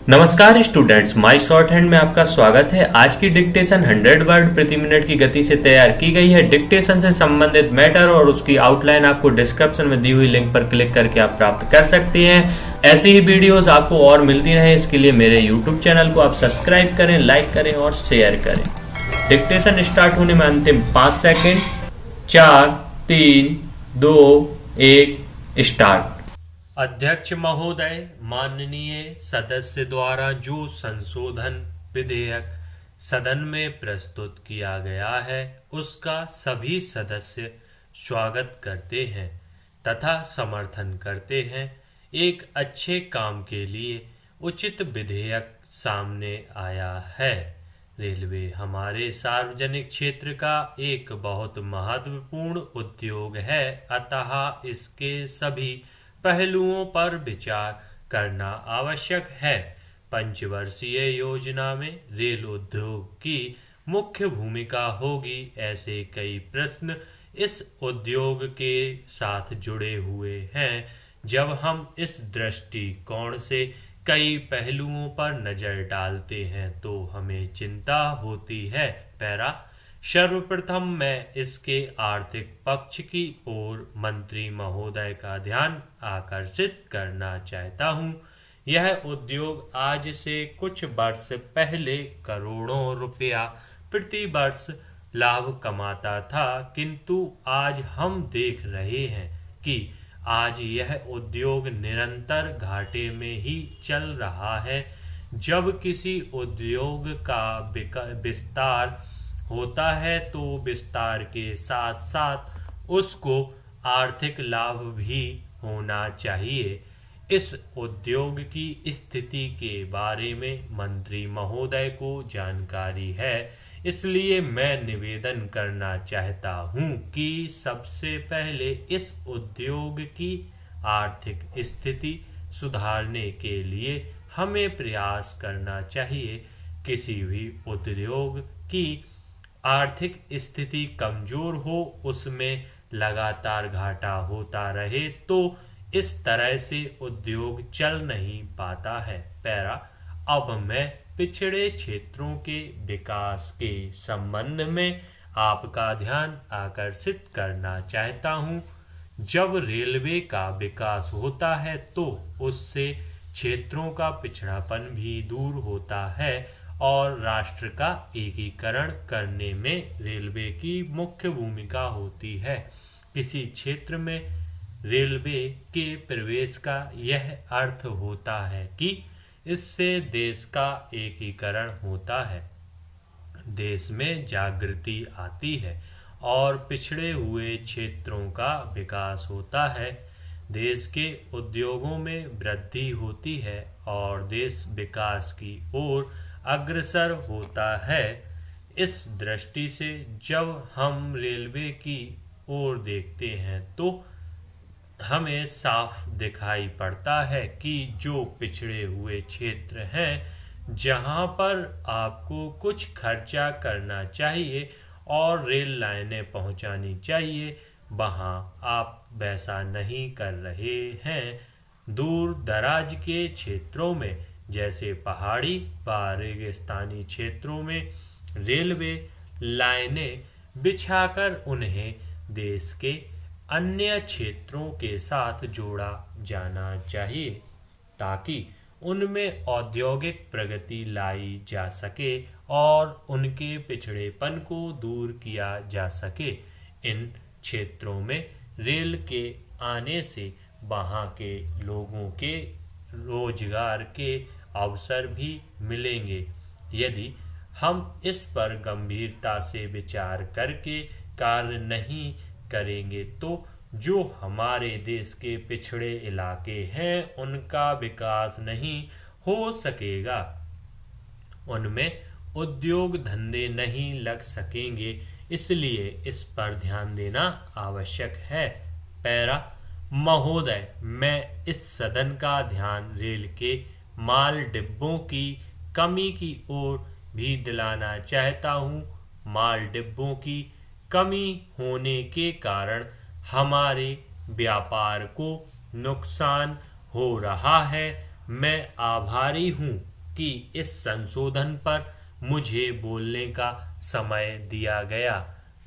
नमस्कार students, my short hand में आपका स्वागत है। आज की डिक्टेशन 100 वर्ड प्रति मिनट की गति से तैयार की गई है। डिक्टेशन से संबंधित मैटर और उसकी आउटलाइन आपको डिस्क्रिप्शन में दी हुई लिंक पर क्लिक करके आप प्राप्त कर सकते हैं। ऐसी ही वीडियोस आपको और मिलती रहे, इसके लिए मेरे यूट्यूब चैनल को आप सब्सक्राइब करें, लाइक करें और शेयर करें। डिक्टेशन स्टार्ट होने में अंतिम 5 सेकेंड। 4, 3, 2, 1 स्टार्ट। अध्यक्ष महोदय, माननीय सदस्य द्वारा जो संशोधन विधेयक सदन में प्रस्तुत किया गया है उसका सभी सदस्य स्वागत करते हैं तथा समर्थन करते हैं। एक अच्छे काम के लिए उचित विधेयक सामने आया है। रेलवे हमारे सार्वजनिक क्षेत्र का एक बहुत महत्वपूर्ण उद्योग है, अतः इसके सभी पहलुओं पर विचार करना आवश्यक है। पंचवर्षीय योजना में रेल उद्योग की मुख्य भूमिका होगी। ऐसे कई प्रश्न इस उद्योग के साथ जुड़े हुए हैं। जब हम इस दृष्टिकोण से कई पहलुओं पर नजर डालते हैं तो हमें चिंता होती है। पैरा सर्वप्रथम मैं इसके आर्थिक पक्ष की ओर मंत्री महोदय का ध्यान आकर्षित करना चाहता हूं। यह उद्योग आज से कुछ वर्ष पहले करोड़ों रुपया प्रति वर्ष लाभ कमाता था, किंतु आज हम देख रहे हैं कि आज यह उद्योग निरंतर घाटे में ही चल रहा है। जब किसी उद्योग का विस्तार होता है तो विस्तार के साथ साथ उसको आर्थिक लाभ भी होना चाहिए। इस उद्योग की स्थिति के बारे में मंत्री महोदय को जानकारी है, इसलिए मैं निवेदन करना चाहता हूं कि सबसे पहले इस उद्योग की आर्थिक स्थिति सुधारने के लिए हमें प्रयास करना चाहिए। किसी भी उद्योग की आर्थिक स्थिति कमजोर हो, उसमें लगातार घाटा होता रहे तो इस तरह से उद्योग चल नहीं पाता है। पैरा अब मैं पिछड़े क्षेत्रों के विकास के संबंध में आपका ध्यान आकर्षित करना चाहता हूं। जब रेलवे का विकास होता है तो उससे क्षेत्रों का पिछड़ापन भी दूर होता है और राष्ट्र का एकीकरण करने में रेलवे की मुख्य भूमिका होती है। किसी क्षेत्र में रेलवे के प्रवेश का यह अर्थ होता है कि इससे देश का एकीकरण होता है, देश में जागृति आती है और पिछड़े हुए क्षेत्रों का विकास होता है। देश के उद्योगों में वृद्धि होती है और देश विकास की ओर अग्रसर होता है। इस दृष्टि से जब हम रेलवे की ओर देखते हैं तो हमें साफ दिखाई पड़ता है कि जो पिछड़े हुए क्षेत्र हैं, जहां पर आपको कुछ खर्चा करना चाहिए और रेल लाइनें पहुंचानी चाहिए, वहां आप वैसा नहीं कर रहे हैं। दूर दराज के क्षेत्रों में जैसे पहाड़ी व रेगिस्तानी क्षेत्रों में रेलवे लाइनें बिछाकर उन्हें देश के अन्य क्षेत्रों के साथ जोड़ा जाना चाहिए ताकि उनमें औद्योगिक प्रगति लाई जा सके और उनके पिछड़ेपन को दूर किया जा सके। इन क्षेत्रों में रेल के आने से वहां के लोगों के रोजगार के अवसर भी मिलेंगे। यदि हम इस पर गंभीरता से विचार करके कार्य नहीं करेंगे तो जो हमारे देश के पिछड़े इलाके हैं उनका विकास नहीं हो सकेगा, उनमें उद्योग धंधे नहीं लग सकेंगे। इसलिए इस पर ध्यान देना आवश्यक है। पैरा महोदय, मैं इस सदन का ध्यान रेल के माल डिब्बों की कमी की ओर भी दिलाना चाहता हूँ। माल डिब्बों की कमी होने के कारण हमारे व्यापार को नुकसान हो रहा है। मैं आभारी हूँ कि इस संशोधन पर मुझे बोलने का समय दिया गया।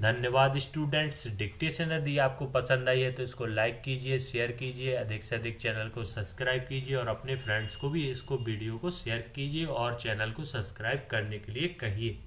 धन्यवाद स्टूडेंट्स। डिक्टेशन यदि आपको पसंद आई है तो इसको लाइक कीजिए, शेयर कीजिए, अधिक से अधिक चैनल को सब्सक्राइब कीजिए और अपने फ्रेंड्स को भी इसको वीडियो को शेयर कीजिए और चैनल को सब्सक्राइब करने के लिए कहिए।